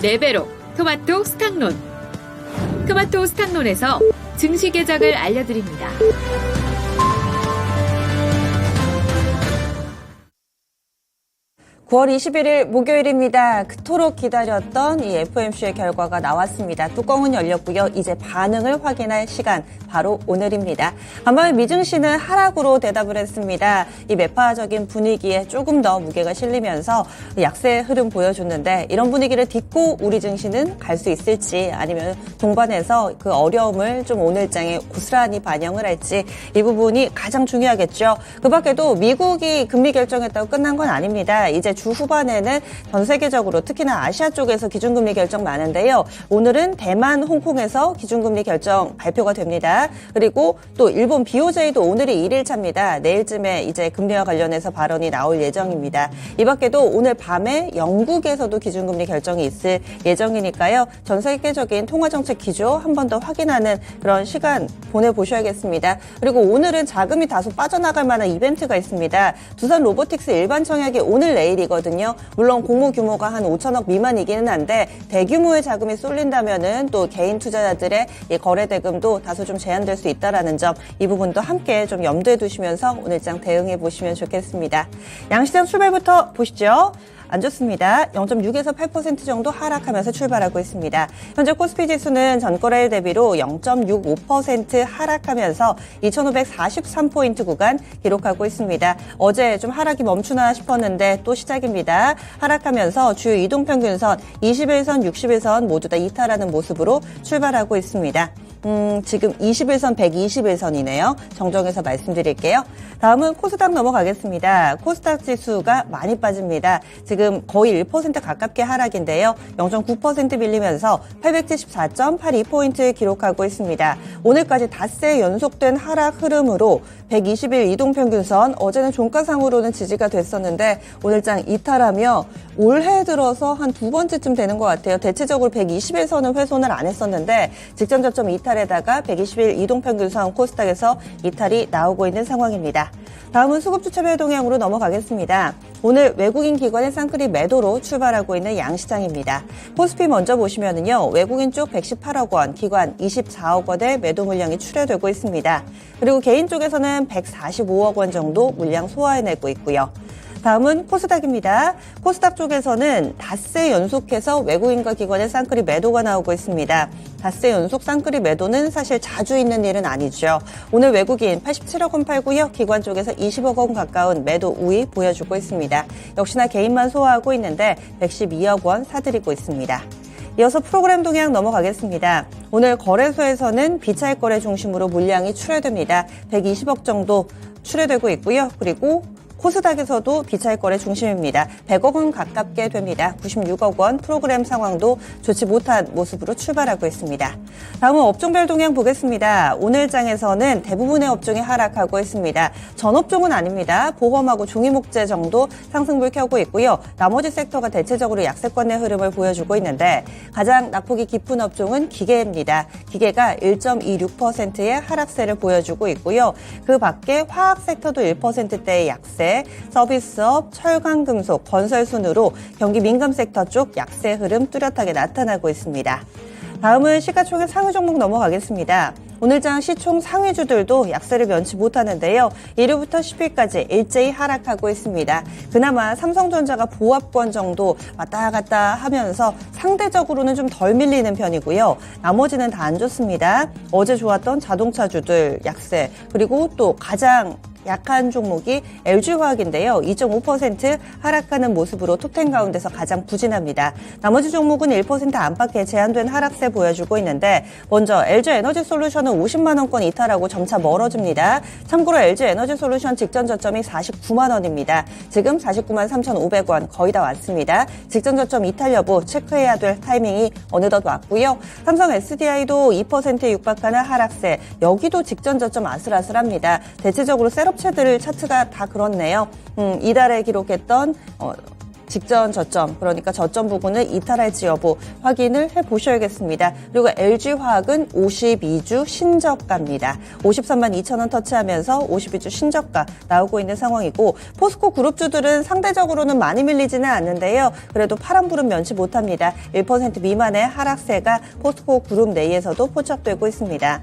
4배로 토마토 스탁론. 토마토 스탁론에서 증시 계작을 알려드립니다. (9월 21일) 목요일입니다. 그토록 기다렸던 이 FOMC의 결과가 나왔습니다. 뚜껑은 열렸고요. 이제 반응을 확인할 시간, 바로 오늘입니다. 간밤에 미증시는 하락으로 대답을 했습니다. 이 매파적인 분위기에 조금 더 무게가 실리면서 약세 흐름 보여줬는데, 이런 분위기를 딛고 우리 증시는 갈 수 있을지, 아니면 동반해서 그 어려움을 좀 오늘장에 고스란히 반영을 할지, 이 부분이 가장 중요하겠죠. 그 밖에도 미국이 금리 결정했다고 끝난 건 아닙니다. 이제 주 후반에는 전 세계적으로 특히나 아시아 쪽에서 기준금리 결정 많은데요. 오늘은 대만, 홍콩에서 기준금리 결정 발표가 됩니다. 그리고 또 일본 BOJ도 오늘이 1일차입니다. 내일쯤에 이제 금리와 관련해서 발언이 나올 예정입니다. 이 밖에도 오늘 밤에 영국에서도 기준금리 결정이 있을 예정이니까요. 전 세계적인 통화정책 기조 한 번 더 확인하는 그런 시간 보내보셔야겠습니다. 그리고 오늘은 자금이 다소 빠져나갈 만한 이벤트가 있습니다. 두산 로보틱스 일반 청약이 오늘 내일이거든요. 물론 공모 규모가 한 5천억 미만이기는 한데, 대규모의 자금이 쏠린다면은 또 개인 투자자들의 이 거래 대금도 다소 좀 제한될 수 있다라는 점, 이 부분도 함께 좀 염두에 두시면서 오늘장 대응해 보시면 좋겠습니다. 양시장 출발부터 보시죠. 안 좋습니다. 0.6에서 8% 정도 하락하면서 출발하고 있습니다. 현재 코스피 지수는 전거래일 대비로 0.65% 하락하면서 2,543포인트 구간 기록하고 있습니다. 어제 좀 하락이 멈추나 싶었는데 또 시작입니다. 하락하면서 주요 이동평균선 21선, 61선 모두 다 이탈하는 모습으로 출발하고 있습니다. 지금 21선, 121선이네요. 정정해서 말씀드릴게요. 다음은 코스닥 넘어가겠습니다. 코스닥 지수가 많이 빠집니다. 지금 거의 1% 가깝게 하락인데요. 0.9% 밀리면서 874.82포인트 기록하고 있습니다. 오늘까지 닷새 연속된 하락 흐름으로 120일 이동평균선, 어제는 종가상으로는 지지가 됐었는데 오늘장 이탈하며 올해 들어서 한 두 번째쯤 되는 것 같아요. 대체적으로 121선은 훼손을 안 했었는데 직전 저점 이탈에다가 120일 이동평균선 코스닥에서 이탈이 나오고 있는 상황입니다. 다음은 수급주차별 동향으로 넘어가겠습니다. 오늘 외국인 기관의 쌍끌이 매도로 출발하고 있는 양시장입니다. 코스피 먼저 보시면은요, 외국인 쪽 118억 원, 기관 24억 원의 매도 물량이 출하되고 있습니다. 그리고 개인 쪽에서는 145억 원 정도 물량 소화해내고 있고요. 다음은 코스닥입니다. 코스닥 쪽에서는 닷새 연속해서 외국인과 기관의 쌍끌이 매도가 나오고 있습니다. 닷새 연속 쌍끌이 매도는 사실 자주 있는 일은 아니죠. 오늘 외국인 87억 원 팔고요. 기관 쪽에서 20억 원 가까운 매도 우위 보여주고 있습니다. 역시나 개인만 소화하고 있는데 112억 원 사들이고 있습니다. 이어서 프로그램 동향 넘어가겠습니다. 오늘 거래소에서는 비차익 거래 중심으로 물량이 출하됩니다. 120억 정도 출하되고 있고요. 그리고 코스닥에서도 비차익 거래 중심입니다. 100억 원 가깝게 됩니다. 96억 원 프로그램 상황도 좋지 못한 모습으로 출발하고 있습니다. 다음은 업종별 동향 보겠습니다. 오늘 장에서는 대부분의 업종이 하락하고 있습니다. 전 업종은 아닙니다. 보험하고 종이목재 정도 상승불 켜고 있고요. 나머지 섹터가 대체적으로 약세권의 흐름을 보여주고 있는데 가장 낙폭이 깊은 업종은 기계입니다. 기계가 1.26%의 하락세를 보여주고 있고요. 그 밖에 화학 섹터도 1%대의 약세, 서비스업, 철강금속, 건설 순으로 경기 민감 섹터 쪽 약세 흐름 뚜렷하게 나타나고 있습니다. 다음은 시가총액 상위 종목 넘어가겠습니다. 오늘장 시총 상위주들도 약세를 면치 못하는데요. 1위부터 10위까지 일제히 하락하고 있습니다. 그나마 삼성전자가 보합권 정도 왔다 갔다 하면서 상대적으로는 좀 덜 밀리는 편이고요. 나머지는 다 안 좋습니다. 어제 좋았던 자동차주들 약세, 그리고 또 가장 약한 종목이 LG화학인데요. 2.5% 하락하는 모습으로 톱10 가운데서 가장 부진합니다. 나머지 종목은 1% 안팎의 제한된 하락세 보여주고 있는데 먼저 LG에너지솔루션은 50만 원권 이탈하고 점차 멀어집니다. 참고로 LG에너지솔루션 직전 저점이 49만 원입니다. 지금 49만 3,500원 거의 다 왔습니다. 직전 저점 이탈 여부 체크해야 될 타이밍이 어느덧 왔고요. 삼성 SDI도 2%에 육박하는 하락세, 여기도 직전 저점 아슬아슬합니다. 대체적으로 셋업체들 차트가 다 그렇네요. 이달에 기록했던 직전 저점, 그러니까 저점 부근을 이탈할지 여부 확인을 해보셔야겠습니다. 그리고 LG화학은 52주 신저가입니다. 53만 2천 원 터치하면서 52주 신저가 나오고 있는 상황이고, 포스코 그룹주들은 상대적으로는 많이 밀리지는 않는데요. 그래도 파란불은 면치 못합니다. 1% 미만의 하락세가 포스코 그룹 내에서도 포착되고 있습니다.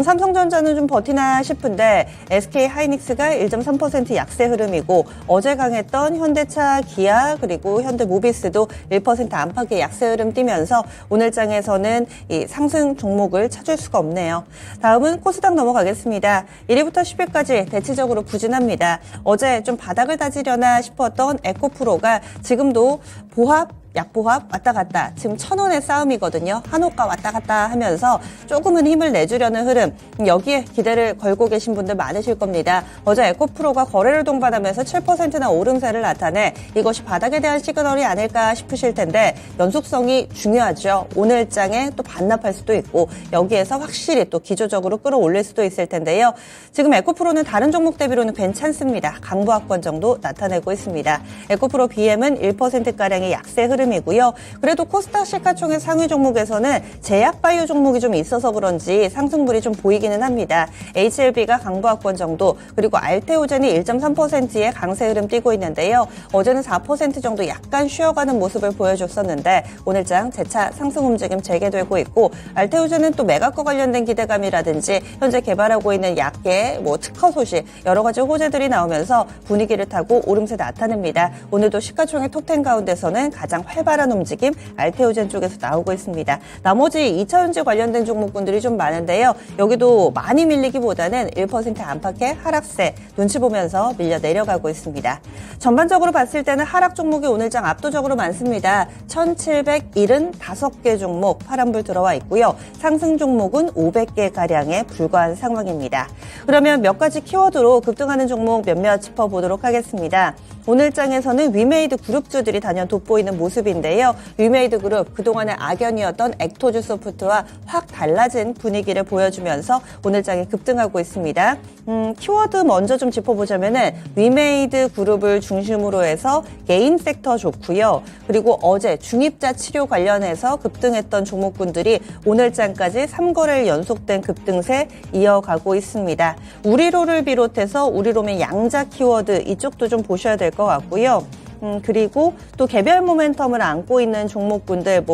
삼성전자는 좀 버티나 싶은데 SK하이닉스가 1.3% 약세 흐름이고, 어제 강했던 현대차, 기아 그리고 현대모비스도 1% 안팎의 약세 흐름 띄면서 오늘 장에서는 이 상승 종목을 찾을 수가 없네요. 다음은 코스닥 넘어가겠습니다. 1위부터 10위까지 대체적으로 부진합니다. 어제 좀 바닥을 다지려나 싶었던 에코프로가 지금도 보합, 약보합 왔다 갔다, 지금 1,000원의 싸움이거든요. 한호가 왔다 갔다 하면서 조금은 힘을 내주려는 흐름, 여기에 기대를 걸고 계신 분들 많으실 겁니다. 어제 에코프로가 거래를 동반하면서 7%나 오름세를 나타내 이것이 바닥에 대한 시그널이 아닐까 싶으실 텐데, 연속성이 중요하죠. 오늘 장에 또 반납할 수도 있고 여기에서 확실히 또 기조적으로 끌어올릴 수도 있을 텐데요. 지금 에코프로는 다른 종목 대비로는 괜찮습니다. 강보합권 정도 나타내고 있습니다. 에코프로 BM은 1%가량의 약세 흐름 이고요. 그래도 코스닥 시가총액 상위 종목에서는 제약바이오 종목이 좀 있어서 그런지 상승분이 좀 보이기는 합니다. HLB가 강보합권 정도, 그리고 알테오젠이 1.3%의 강세 흐름 띄고 있는데요. 어제는 4% 정도 약간 쉬어가는 모습을 보여줬었는데 오늘장 재차 상승 움직임 재개되고 있고, 알테오젠은 또 메가커 관련된 기대감이라든지 현재 개발하고 있는 약계, 특허 소식, 여러 가지 호재들이 나오면서 분위기를 타고 오름세 나타냅니다. 오늘도 시가총액 톱10 가운데서는 가장 활발한 움직임 알테오젠 쪽에서 나오고 있습니다. 나머지 2차전지 관련된 종목군들이 좀 많은데요. 여기도 많이 밀리기보다는 1% 안팎의 하락세 눈치 보면서 밀려 내려가고 있습니다. 전반적으로 봤을 때는 하락 종목이 오늘장 압도적으로 많습니다. 1,775개 종목 파란불 들어와 있고요. 상승 종목은 500개가량에 불과한 상황입니다. 그러면 몇 가지 키워드로 급등하는 종목 몇몇 짚어보도록 하겠습니다. 오늘 장에서는 위메이드 그룹주들이 단연 돋보이는 모습인데요. 위메이드 그룹, 그동안의 악연이었던 액토즈 소프트와 확 달라진 분위기를 보여주면서 오늘 장에 급등하고 있습니다. 키워드 먼저 좀 짚어보자면은 위메이드 그룹을 중심으로 해서 개인 섹터 좋고요. 그리고 어제 중입자 치료 관련해서 급등했던 종목군들이 오늘 장까지 3거래일 연속된 급등세 이어가고 있습니다. 우리로를 비롯해서 우리로면 양자 키워드 이쪽도 좀 보셔야 될 것 같고요. 그리고 또 개별 모멘텀을 안고 있는 종목군들,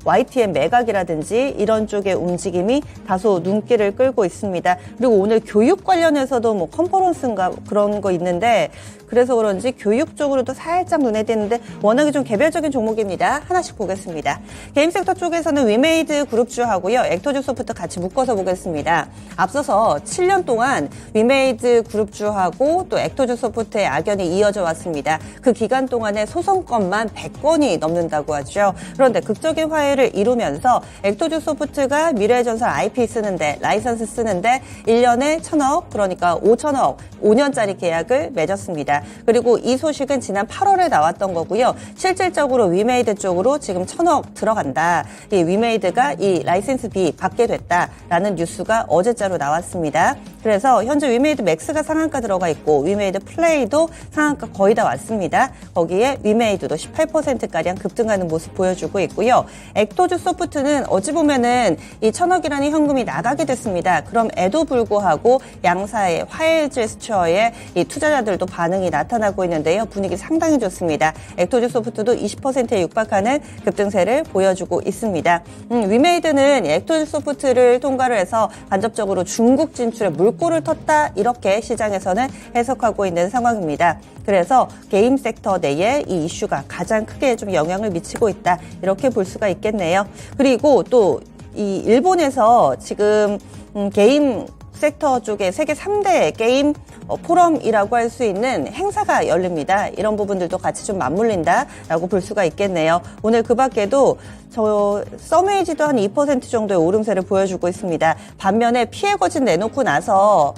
YTN 매각이라든지 이런 쪽의 움직임이 다소 눈길을 끌고 있습니다. 그리고 오늘 교육 관련해서도 컨퍼런스인가 그런 거 있는데, 그래서 그런지 교육 쪽으로도 살짝 눈에 띄는데 워낙에 좀 개별적인 종목입니다. 하나씩 보겠습니다. 게임 섹터 쪽에서는 위메이드 그룹주하고요, 액토즈 소프트 같이 묶어서 보겠습니다. 앞서서 7년 동안 위메이드 그룹주하고 또 액토즈 소프트의 악연이 이어져 왔습니다. 그 기간 동안에 소송건만 100건이 넘는다고 하죠. 그런데 극적인 화해를 이루면서 액토즈 소프트가 미래전설 IP 쓰는데, 라이선스 쓰는데 1년에 1,000억, 그러니까 5,000억, 5년짜리 계약을 맺었습니다. 그리고 이 소식은 지난 8월에 나왔던 거고요. 실질적으로 위메이드 쪽으로 지금 1,000억 들어간다. 이 위메이드가 이 라이센스비 받게 됐다라는 뉴스가 어제자로 나왔습니다. 그래서 현재 위메이드 맥스가 상한가 들어가 있고 위메이드 플레이도 상한가 거의 다 왔습니다. 거기에 위메이드도 18%가량 급등하는 모습 보여주고 있고요. 액토즈 소프트는 어찌 보면은 이 1,000억이라는 현금이 나가게 됐습니다. 그럼에도 불구하고 양사의 화해 제스처에 이 투자자들도 반응이 나타나고 있는데요. 분위기 상당히 좋습니다. 액토즈 소프트도 20%에 육박하는 급등세를 보여주고 있습니다. 위메이드는 액토즈 소프트를 통과를 해서 간접적으로 중국 진출에 물꼬를 텄다, 이렇게 시장에서는 해석하고 있는 상황입니다. 그래서 게임 섹터 내에 이 이슈가 가장 크게 좀 영향을 미치고 있다, 이렇게 볼 수가 있겠네요. 그리고 또 이 일본에서 지금 게임 섹터 쪽에 세계 3대 게임 포럼이라고 할 수 있는 행사가 열립니다. 이런 부분들도 같이 좀 맞물린다라고 볼 수가 있겠네요. 오늘 그 밖에도 서메이지도 한 2% 정도의 오름세를 보여주고 있습니다. 반면에 피해 거진 내놓고 나서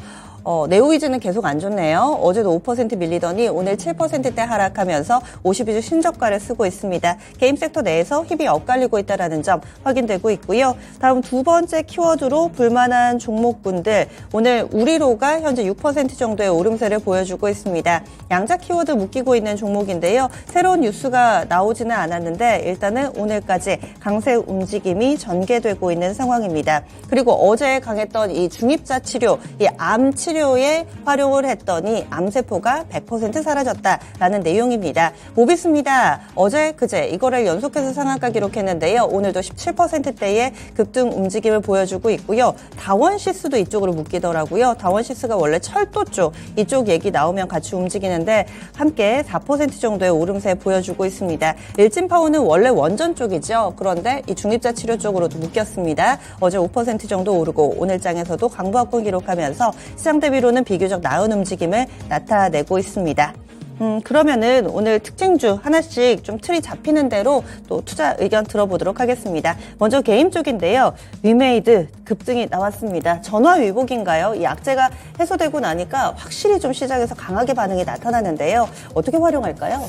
네오위즈는 계속 안 좋네요. 어제도 5% 밀리더니 오늘 7%대 하락하면서 52주 신저가를 쓰고 있습니다. 게임 섹터 내에서 힘이 엇갈리고 있다는 점 확인되고 있고요. 다음 두 번째 키워드로 불만한 종목군들, 오늘 우리로가 현재 6% 정도의 오름세를 보여주고 있습니다. 양자 키워드 묶이고 있는 종목인데요. 새로운 뉴스가 나오지는 않았는데 일단은 오늘까지 강세 움직임이 전개되고 있는 상황입니다. 그리고 어제 강했던 이 중입자 치료, 이 암 치료에 활용을 했더니 암세포가 100% 사라졌다라는 내용입니다. 모비스입니다. 어제 그제 이거를 연속해서 상한가 기록했는데요. 오늘도 17%대의 급등 움직임을 보여주고 있고요. 다원시스도 이쪽으로 묶이더라고요. 다원시스가 원래 철도 쪽, 이쪽 얘기 나오면 같이 움직이는데 함께 4% 정도의 오름세 보여주고 있습니다. 일진파워는 원래 원전 쪽이죠. 그런데 이 중입자 치료 쪽으로도 묶였습니다. 어제 5% 정도 오르고 오늘 장에서도 강보합권 기록하면서 시장 대비로는 비교적 나은 움직임을 나타내고 있습니다. 그러면은 오늘 특징주 하나씩 좀 틀이 잡히는 대로 또 투자 의견 들어보도록 하겠습니다. 먼저 개인 쪽인데요. 위메이드 급등이 나왔습니다. 전화위복인가요? 이 악재가 해소되고 나니까 확실히 좀 시장에서 강하게 반응이 나타나는데요. 어떻게 활용할까요?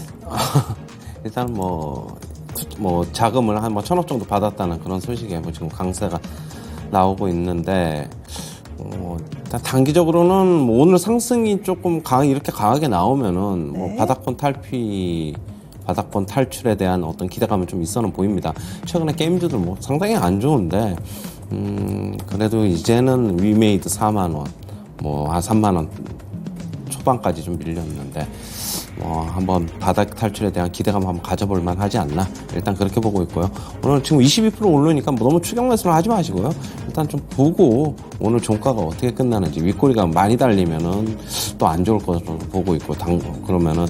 일단 뭐 자금을 한 1,000억 정도 받았다는 그런 소식에 지금 강세가 나오고 있는데, 단기적으로는 오늘 상승이 조금 이렇게 강하게 나오면은 네. 바닥권 탈출에 대한 어떤 기대감은 좀 있어는 보입니다. 최근에 게임주들 상당히 안 좋은데, 그래도 이제는 위메이드 4만 원, 한 3만 원 초반까지 좀 밀렸는데, 한번 바닥 탈출에 대한 기대감 한번 가져볼 만 하지 않나. 일단 그렇게 보고 있고요. 오늘 지금 22% 오르니까 너무 추격 매수는 하지 마시고요. 일단 좀 보고 오늘 종가가 어떻게 끝나는지, 윗꼬리가 많이 달리면은 또 안 좋을 것으로 보고 있고, 그러면은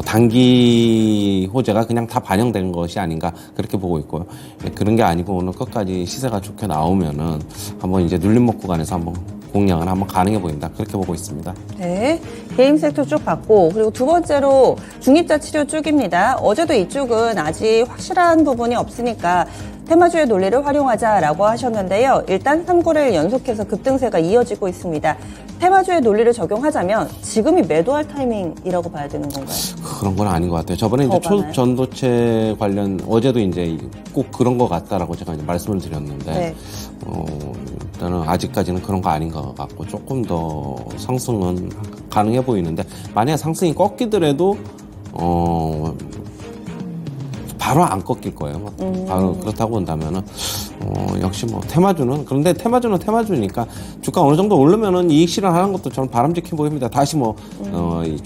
단기 호재가 그냥 다 반영된 것이 아닌가 그렇게 보고 있고요. 그런 게 아니고 오늘 끝까지 시세가 좋게 나오면은 한번 이제 눌림목 구간에서 한번 공략을 한번 가능해 보인다. 그렇게 보고 있습니다. 네, 게임 섹터 쭉 봤고, 그리고 두 번째로 중입자 치료 쪽입니다. 어제도 이쪽은 아직 확실한 부분이 없으니까 테마주의 논리를 활용하자라고 하셨는데요. 일단 3거래일 연속해서 급등세가 이어지고 있습니다. 테마주의 논리를 적용하자면 지금이 매도할 타이밍이라고 봐야 되는 건가요? 그런 건 아닌 것 같아요. 저번에 이제 초전도체 관련 어제도 이제 꼭 그런 것 같다라고 제가 이제 말씀을 드렸는데, 네. 일단은 아직까지는 그런 거 아닌 것 같고 조금 더 상승은 가능해 보이는데, 만약에 상승이 꺾이더라도 바로 안 꺾일 거예요. 바로 그렇다고 본다면은 역시 테마주는, 그런데 테마주는 테마주니까 주가 어느 정도 오르면은 이익 실현하는 것도 저는 바람직해 보입니다. 다시 이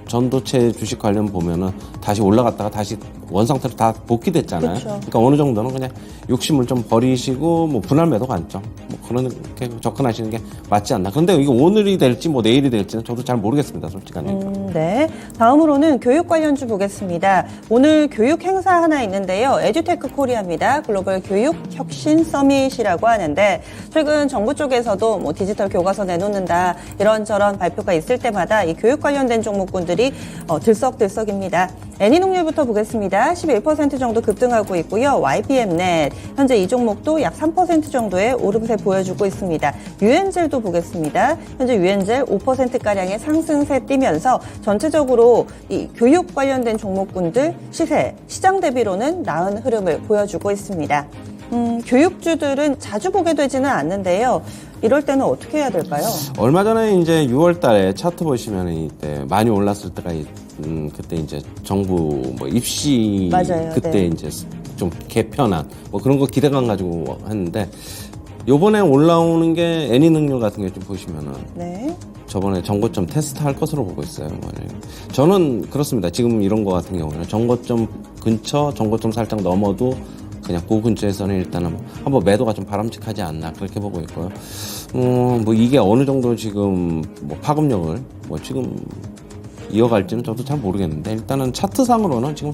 전도체 주식 관련 보면은 다시 올라갔다가 다시 원상태로 다 복귀됐잖아요. 그쵸. 그러니까 어느 정도는 그냥 욕심을 좀 버리시고 분할 매도 관점 그렇게 접근하시는 게 맞지 않나. 그런데 이게 오늘이 될지 내일이 될지는 저도 잘 모르겠습니다, 솔직하게. 네. 다음으로는 교육 관련주 보겠습니다. 오늘 교육 행사 하나 있는데요. 에듀테크 코리아입니다. 글로벌 교육 혁신 서밋이라고 하는데, 최근 정부 쪽에서도 디지털 교과서 내놓는다 이런저런 발표가 있을 때마다 이 교육 관련된 종목군들이 들썩들썩입니다. 애니농률부터 보겠습니다. 11% 정도 급등하고 있고요. YPM넷 현재 이 종목도 약 3% 정도의 오름세 보여주고 있습니다. 유엔젤도 보겠습니다. 현재 유엔젤 5%가량의 상승세 띄면서 전체적으로 이 교육 관련된 종목군들 시장 대비로는 나은 흐름을 보여주고 있습니다. 교육주들은 자주 보게 되지는 않는데요. 이럴 때는 어떻게 해야 될까요? 얼마 전에 이제 6월 달에 차트 보시면 이때 많이 올랐을 때가 그때 이제 정부 입시 맞아요. 그때 네. 이제 좀 개편한 그런 거 기대감 가지고 했는데, 요번에 올라오는 게 애니 능률 같은 게 좀 보시면은 네. 저번에 정고점 테스트 할 것으로 보고 있어요. 저는 그렇습니다. 지금 이런 거 같은 경우는 정고점 근처, 정고점 살짝 넘어도 그냥 그 근처에서는 일단은 한번 매도가 좀 바람직하지 않나 그렇게 보고 있고요. 이게 어느 정도 지금 파급력을 지금 이어갈지는 저도 잘 모르겠는데, 일단은 차트상으로는 지금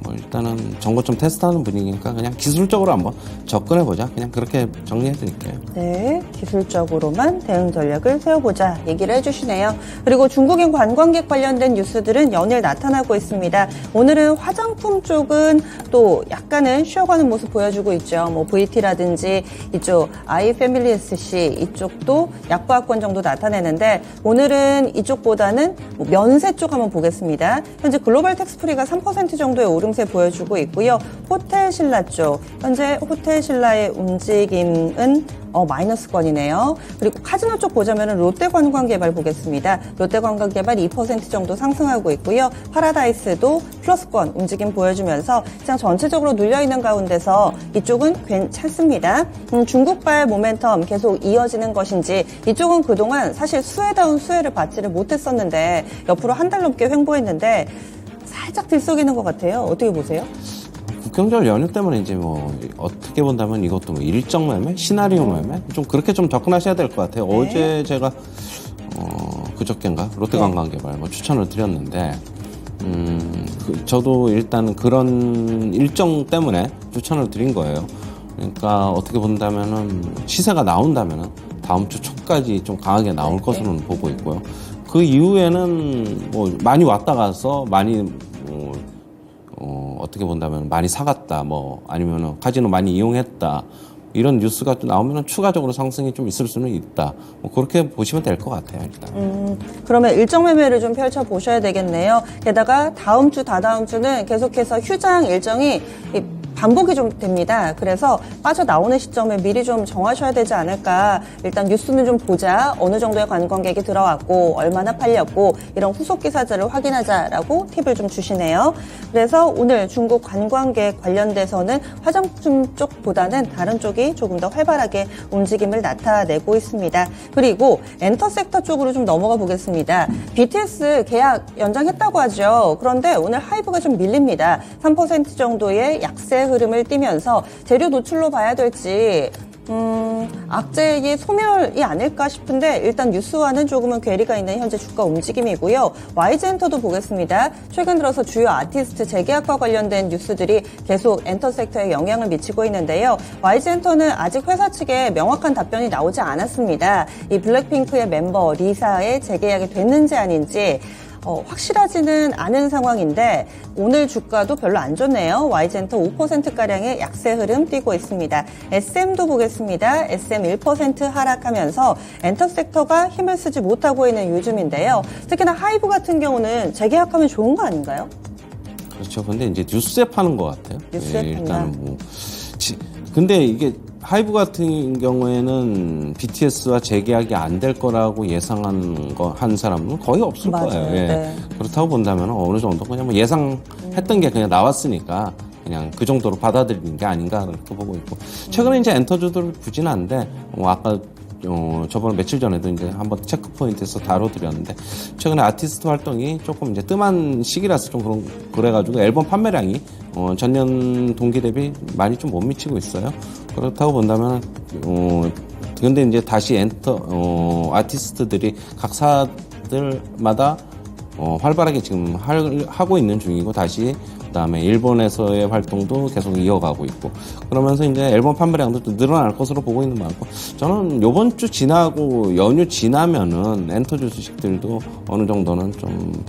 뭐 일단은 정보점 테스트하는 분위기니까 그냥 기술적으로 한번 접근해보자. 그냥 그렇게 정리해드릴게요. 네, 기술적으로만 대응 전략을 세워보자 얘기를 해주시네요. 그리고 중국인 관광객 관련된 뉴스들은 연일 나타나고 있습니다. 오늘은 화장품 쪽은 또 약간은 쉬어가는 모습 보여주고 있죠. 뭐 VT라든지 이쪽 아이패밀리SC 이쪽도 약보합권 정도 나타내는데 오늘은 이쪽보다는 뭐 면세 쪽 한번 보겠습니다. 현재 글로벌 텍스프리가 3% 정도의 오름세 보여주고 있고요. 호텔신라 쪽 현재 호텔신라의 움직임은 마이너스권이네요. 그리고 카지노 쪽 보자면 롯데관광개발 보겠습니다. 롯데관광개발 2% 정도 상승하고 있고요. 파라다이스도 플러스권 움직임 보여주면서 시장 전체적으로 눌려있는 가운데서 이쪽은 괜찮습니다. 중국발 모멘텀 계속 이어지는 것인지 이쪽은 그동안 사실 수혜다운 수혜를 받지를 못했었는데 옆으로 한 달 넘게 횡보했는데 살짝 들썩이는 것 같아요. 어떻게 보세요? 국경절 연휴 때문에 이제 뭐 어떻게 본다면 이것도 뭐 일정 매매, 시나리오 매매 좀 그렇게 좀 접근하셔야 될 것 같아요. 네. 어제 제가 그저께인가 롯데관광개발 뭐 추천을 드렸는데 저도 일단 그런 일정 때문에 추천을 드린 거예요. 그러니까 어떻게 본다면은 시세가 나온다면은 다음 주 초까지 좀 강하게 나올 것으로는 보고 있고요. 그 이후에는 뭐 많이 왔다 가서 많이 어떻게 본다면 많이 사갔다, 뭐 아니면은 카지노 많이 이용했다 이런 뉴스가 또 나오면 추가적으로 상승이 좀 있을 수는 있다. 뭐 그렇게 보시면 될 것 같아요, 일단. 그러면 일정 매매를 좀 펼쳐 보셔야 되겠네요. 게다가 다음 주, 다다음 주는 계속해서 휴장 일정이 반복이 좀 됩니다. 그래서 빠져나오는 시점에 미리 좀 정하셔야 되지 않을까. 일단 뉴스는 좀 보자. 어느 정도의 관광객이 들어왔고 얼마나 팔렸고 이런 후속 기사들을 확인하자라고 팁을 좀 주시네요. 그래서 오늘 중국 관광객 관련돼서는 화장품 쪽보다는 다른 쪽이 조금 더 활발하게 움직임을 나타내고 있습니다. 그리고 엔터 섹터 쪽으로 좀 넘어가 보겠습니다. BTS 계약 연장했다고 하죠. 그런데 오늘 하이브가 좀 밀립니다. 3% 정도의 약세 흐름을 띠면서 재료 노출로 봐야 될지 악재의 소멸이 아닐까 싶은데 일단 뉴스와는 조금은 괴리가 있는 현재 주가 움직임이고요. YG엔터도 보겠습니다. 최근 들어서 주요 아티스트 재계약과 관련된 뉴스들이 계속 엔터 섹터에 영향을 미치고 있는데요. YG엔터는 아직 회사 측에 명확한 답변이 나오지 않았습니다. 이 블랙핑크의 멤버 리사의 재계약이 됐는지 아닌지 확실하지는 않은 상황인데 오늘 주가도 별로 안 좋네요. YG엔터 5%가량의 약세 흐름 띄고 있습니다. SM도 보겠습니다. SM 1% 하락하면서 엔터 섹터가 힘을 쓰지 못하고 있는 요즘인데요. 특히나 하이브 같은 경우는 재계약하면 좋은 거 아닌가요? 그렇죠. 근데 이제 뉴스에 파는 것 같아요. 뉴스에 판다. 일단은 뭐 근데 이게 하이브 같은 경우에는 BTS와 재계약이 안 될 거라고 예상한 한 사람은 거의 없을 맞아요. 거예요. 예. 네. 그렇다고 본다면 어느 정도 그냥 뭐 예상했던 게 그냥 나왔으니까 그냥 그 정도로 받아들이는 게 아닌가 그렇게 보고 있고 최근에 이제 엔터주들 부진한데 아까 저번에 며칠 전에도 이제 한번 체크 포인트에서 다뤄드렸는데 최근에 아티스트 활동이 조금 이제 뜸한 시기라서 좀 그래가지고 앨범 판매량이 전년 동기 대비 많이 좀 못 미치고 있어요. 그렇다고 본다면 근데 이제 다시 아티스트들이 각사들마다 활발하게 지금 하고 있는 중이고 다시 그다음에 일본에서의 활동도 계속 이어가고 있고 그러면서 이제 앨범 판매량도 좀 늘어날 것으로 보고 있는 만큼 저는 요번 주 지나고 연휴 지나면은 엔터주 주식들도 어느 정도는 좀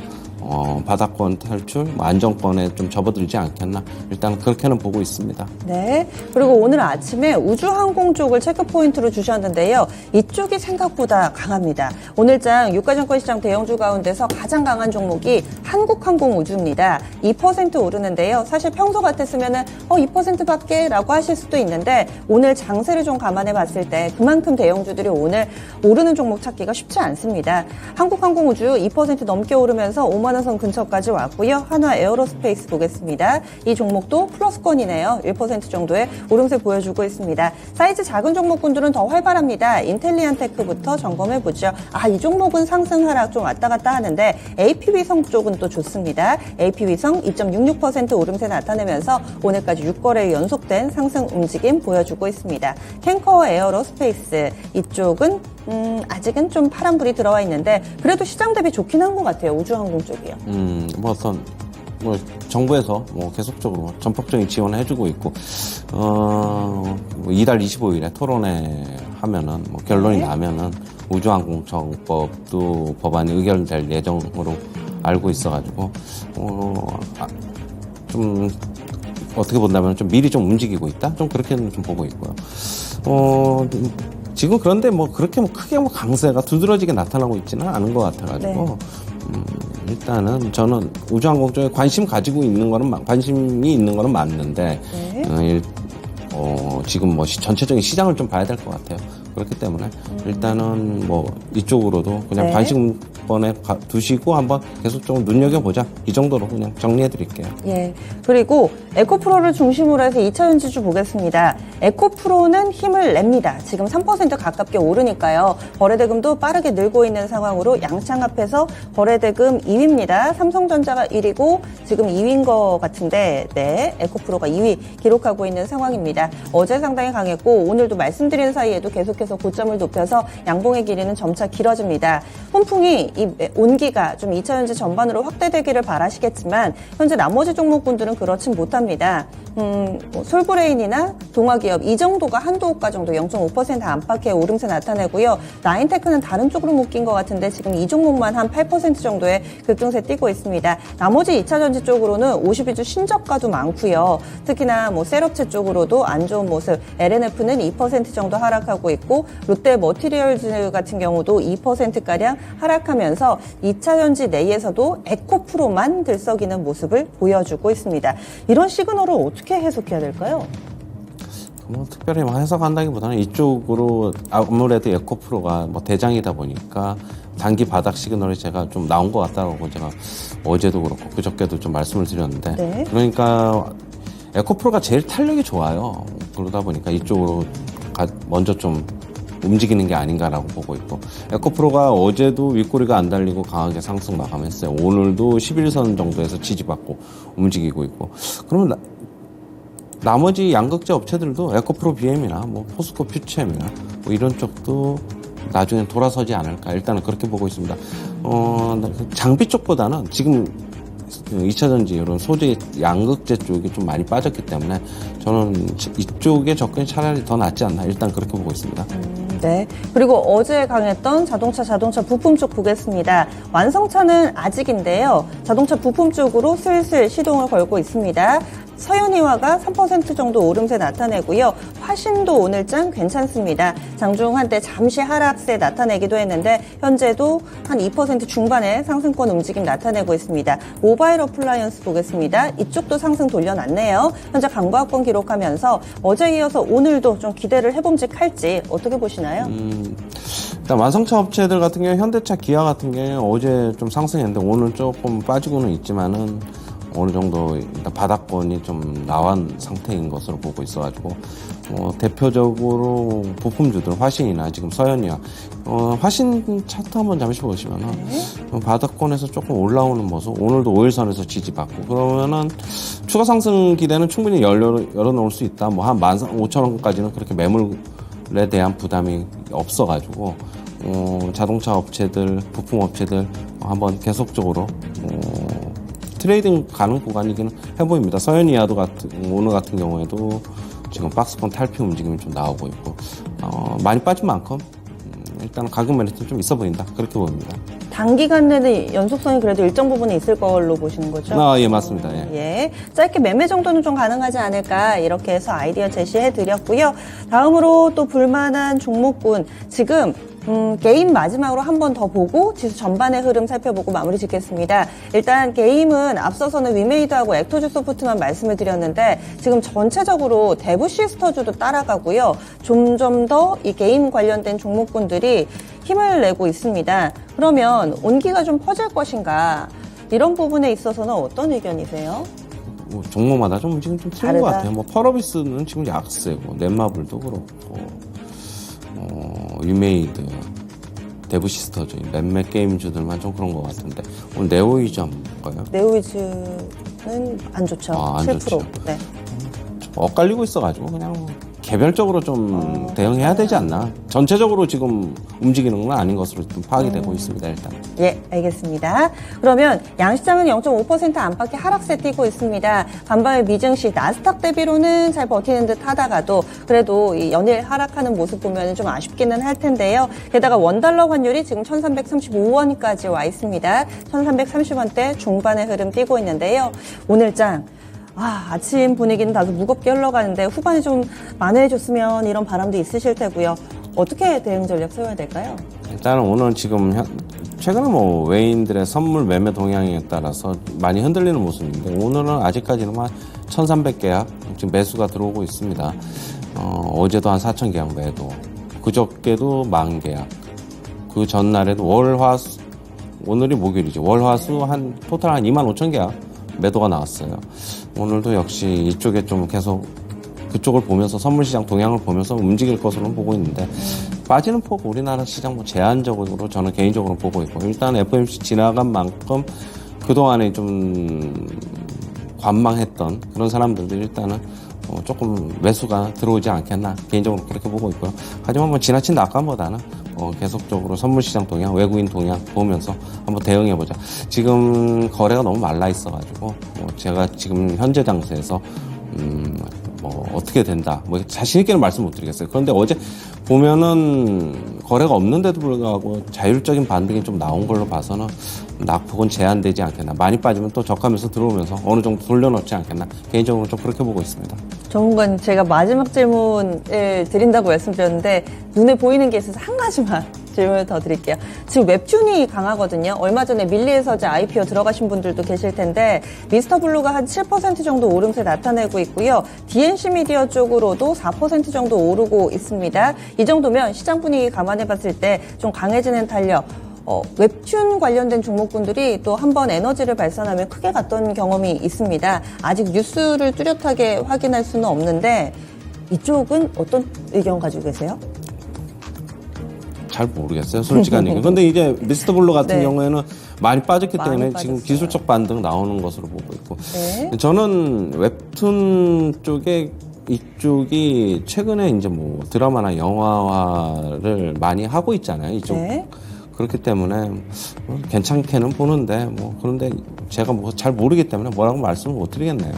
바닥권 탈출, 안정권에 좀 접어들지 않겠나 일단 그렇게는 보고 있습니다. 네. 그리고 오늘 아침에 우주항공 쪽을 체크포인트로 주셨는데요. 이쪽이 생각보다 강합니다. 오늘장 유가증권시장 대형주 가운데서 가장 강한 종목이 한국항공우주입니다. 2% 오르는데요. 사실 평소 같았으면 2%밖에 라고 하실 수도 있는데 오늘 장세를 좀 감안해 봤을 때 그만큼 대형주들이 오늘 오르는 종목 찾기가 쉽지 않습니다. 한국항공우주 2% 넘게 오르면서 5만 원 선 근처까지 왔고요. 한화 에어로스페이스 보겠습니다. 이 종목도 플러스권이네요. 1% 정도의 오름세 보여주고 있습니다. 사이즈 작은 종목군들은 더 활발합니다. 인텔리안테크부터 점검해보죠. 이 종목은 상승 하락 좀 왔다 갔다 하는데 AP위성 쪽은 또 좋습니다. AP위성 2.66% 오름세 나타내면서 오늘까지 6거래 연속된 상승 움직임 보여주고 있습니다. 캔커와 에어로스페이스 이쪽은 아직은 좀 파란불이 들어와 있는데 그래도 시장 대비 좋긴 한 것 같아요. 우주항공 쪽이요. 뭐 어떤 뭐 정부에서 뭐 계속적으로 전폭적인 지원을 해주고 있고 뭐 이달 25일에 토론회 하면은 뭐 결론이 나면은 우주항공청법도 법안이 의결될 예정으로 알고 있어가지고 좀 어떻게 본다면 좀 미리 좀 움직이고 있다 좀 그렇게는 좀 보고 있고요. 지금 그런데 뭐 그렇게 뭐 크게 뭐 강세가 두드러지게 나타나고 있지는 않은 것 같아가지고 일단은 저는 우주항공 쪽에 관심이 있는 거는 맞는데 지금 뭐 전체적인 시장을 좀 봐야 될 것 같아요. 그렇기 때문에 일단은 뭐 이쪽으로도 그냥 관심번에 두시고 한번 계속적으로 눈여겨보자. 이 정도로 그냥 정리해드릴게요. 예. 그리고 에코프로를 중심으로 해서 2차 전지주 보겠습니다. 에코프로는 힘을 냅니다. 지금 3% 가깝게 오르니까요. 거래대금도 빠르게 늘고 있는 상황으로 양창합해서 거래대금 2위입니다. 삼성전자가 1위고 지금 2위인 것 같은데 에코프로가 2위 기록하고 있는 상황입니다. 어제 상당히 강했고 오늘도 말씀드린 사이에도 계속해서 고점을 높여서 양봉의 길이는 점차 길어집니다. 훈풍이 이 온기가 좀 2차 전지 전반으로 확대되기를 바라시겠지만 현재 나머지 종목군들은 그렇진 못합니다. 솔브레인이나 동아기업 이 정도가 한도가 정도 0.5% 안팎의 오름세 나타내고요. 나인테크는 다른 쪽으로 묶인 것 같은데 지금 이 종목만 한 8% 정도의 급등세 띄고 있습니다. 나머지 2차 전지 쪽으로는 52주 신저가도 많고요. 특히나 뭐 셀업체 쪽으로도 안 좋은 모습. LNF는 2% 정도 하락하고 있고 롯데 머티리얼즈 같은 경우도 2%가량 하락하면서 2차 전지 내에서도 에코프로만 들썩이는 모습을 보여주고 있습니다. 이런 시그널을 어떻게 해석해야 될까요? 뭐 특별히 뭐 해석한다기보다는 이쪽으로 아무래도 에코프로가 뭐 대장이다 보니까 단기 바닥 시그널이 제가 좀 나온 것 같다고 제가 어제도 그렇고 그저께도 좀 말씀을 드렸는데 그러니까 에코프로가 제일 탄력이 좋아요. 그러다 보니까 이쪽으로 먼저 좀 움직이는 게 아닌가라고 보고 있고 에코프로가 어제도 윗꼬리가 안 달리고 강하게 상승 마감했어요. 오늘도 11선 정도에서 지지받고 움직이고 있고 그러면 나머지 양극재 업체들도 에코프로 BM이나 뭐 포스코 퓨처엠이나 뭐 이런 쪽도 나중에 돌아서지 않을까 일단은 그렇게 보고 있습니다. 장비 쪽보다는 지금 2차 전지 이런 소재 양극재 쪽이 좀 많이 빠졌기 때문에 저는 이쪽에 접근이 차라리 더 낫지 않나 일단 그렇게 보고 있습니다. 네. 그리고 어제 강했던 자동차 부품 쪽 보겠습니다. 완성차는 아직인데요. 자동차 부품 쪽으로 슬슬 시동을 걸고 있습니다. 서현이화가 3% 정도 오름세 나타내고요. 화신도 오늘장 괜찮습니다. 장중 한때 잠시 하락세 나타내기도 했는데 현재도 한 2% 중반의 상승권 움직임 나타내고 있습니다. 모바일 어플라이언스 보겠습니다. 이쪽도 상승 돌려놨네요. 현재 강보합권 기록하면서 어제 이어서 오늘도 좀 기대를 해봄직할지 어떻게 보시나요? 일단 완성차 업체들 같은 경우에 현대차, 기아 같은 경우에 어제 좀 상승했는데 오늘 조금 빠지고는 있지만은 어느 정도 일단 바닥권이 좀 나온 상태인 것으로 보고 있어가지고 대표적으로 부품주들 화신이나 지금 서현이와 화신 차트 한번 잠시 보시면은 바닥권에서 조금 올라오는 모습 오늘도 5일선에서 지지받고 그러면은 추가 상승 기대는 충분히 열어놓을 수 있다. 뭐 한 15,000원까지는 그렇게 매물에 대한 부담이 없어가지고 자동차 업체들, 부품 업체들 한번 계속적으로 트레이딩 가능 구간이기는 해 보입니다. 서현이아도 오늘 같은 경우에도 지금 박스권 탈피 움직임이 좀 나오고 있고 많이 빠진 만큼 일단 가격 메리트는 좀 있어 보인다. 그렇게 보입니다. 단기간 내는 연속성이 그래도 일정 부분에 있을 걸로 보시는 거죠? 예, 맞습니다. 예. 짧게 매매 정도는 좀 가능하지 않을까 이렇게 해서 아이디어 제시해 드렸고요. 다음으로 또 볼만한 종목군 지금 게임 마지막으로 한 번 더 보고 지수 전반의 흐름 살펴보고 마무리 짓겠습니다. 일단 게임은 앞서서는 위메이드하고 액토즈 소프트만 말씀을 드렸는데 지금 전체적으로 대부 시스터주도 따라가고요. 점점 더 이 게임 관련된 종목군들이 힘을 내고 있습니다. 그러면 온기가 좀 퍼질 것인가 이런 부분에 있어서는 어떤 의견이세요? 뭐 종목마다 좀 움직임 좀 틀린 다르다. 것 같아요. 뭐 펄어비스는 지금 약세고 넷마블도 그렇고 위메이드, 데브시스터즈, 몇몇 게임주들만 좀 그런 것 같은데 오늘 네오이즈 한번 볼까요? 네오이즈는 안 좋죠. 안 7%. 좋죠. 네. 엇갈리고 있어가지고 그냥 개별적으로 좀 대응해야 되지 않나. 전체적으로 지금 움직이는 건 아닌 것으로 좀 파악이 되고 있습니다, 일단. 예, 알겠습니다. 그러면 양시장은 0.5% 안팎의 하락세 띄고 있습니다. 간밤에 미증시 나스닥 대비로는 잘 버티는 듯 하다가도 그래도 이 연일 하락하는 모습 보면 좀 아쉽기는 할 텐데요. 게다가 원달러 환율이 지금 1335원까지 와 있습니다. 1330원대 중반의 흐름 띄고 있는데요. 오늘장 아침 분위기는 다소 무겁게 흘러가는데 후반에 좀 만회해줬으면 이런 바람도 있으실 테고요. 어떻게 대응 전략 세워야 될까요? 일단은 오늘 지금 최근에 뭐 외인들의 선물 매매 동향에 따라서 많이 흔들리는 모습인데 오늘은 아직까지는 한 1,300계약 지금 매수가 들어오고 있습니다. 어제도 한 4,000계약 매도, 그저께도 10,000계약, 그 전날에도 월화수, 오늘이 목요일이죠. 월화수 한 토탈 한 25,000계약 매도가 나왔어요. 오늘도 역시 이쪽에 좀 계속 그쪽을 보면서 선물시장 동향을 보면서 움직일 것으로 보고 있는데 빠지는 폭 우리나라 시장 뭐 제한적으로 저는 개인적으로 보고 있고 일단 FOMC 지나간 만큼 그동안에 좀 관망했던 그런 사람들도 일단은 조금 매수가 들어오지 않겠나 개인적으로 그렇게 보고 있고요. 하지만 뭐 지나친 낙관보다는 계속적으로 선물시장 동향, 외국인 동향 보면서 한번 대응해보자. 지금 거래가 너무 말라 있어가지고 제가 지금 현재 장세에서 어떻게 된다. 자신있게는 말씀 못 드리겠어요. 그런데 어제 보면은 거래가 없는데도 불구하고 자율적인 반등이 좀 나온 걸로 봐서는 낙폭은 제한되지 않겠나. 많이 빠지면 또 저가면서 들어오면서 어느 정도 돌려놓지 않겠나. 개인적으로 좀 그렇게 보고 있습니다. 전문가님, 제가 마지막 질문을 드린다고 말씀드렸는데 눈에 보이는 게 있어서 한 가지만 질문을 더 드릴게요. 지금 웹툰이 강하거든요. 얼마 전에 밀리에서 IPO 들어가신 분들도 계실 텐데 미스터블루가 한 7% 정도 오름세 나타내고 있고요. DNC 미디어 쪽으로도 4% 정도 오르고 있습니다. 이 정도면 시장 분위기 감안해봤을 때 좀 강해지는 탄력, 웹툰 관련된 종목군들이 또 한 번 에너지를 발산하면 크게 갔던 경험이 있습니다. 아직 뉴스를 뚜렷하게 확인할 수는 없는데 이쪽은 어떤 의견 가지고 계세요? 잘 모르겠어요, 솔직한 얘기. 근데 이제 미스터블루 같은 네. 경우에는 많이 빠졌기 때문에 많이 지금 빠졌어요. 기술적 반등 나오는 것으로 보고 있고. 네. 저는 웹툰 쪽에 이쪽이 최근에 이제 뭐 드라마나 영화화를 많이 하고 있잖아요. 이쪽. 네. 그렇기 때문에 괜찮게는 보는데 그런데 제가 잘 모르기 때문에 뭐라고 말씀을 못 드리겠네요.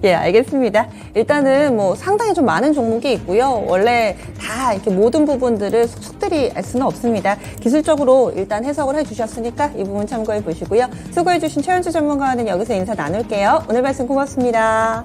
예, 알겠습니다. 일단은 상당히 좀 많은 종목이 있고요. 원래 다 이렇게 모든 부분들을 속속들이 알 수는 없습니다. 기술적으로 일단 해석을 해주셨으니까 이 부분 참고해 보시고요. 수고해 주신 최현주 전문가와는 여기서 인사 나눌게요. 오늘 말씀 고맙습니다.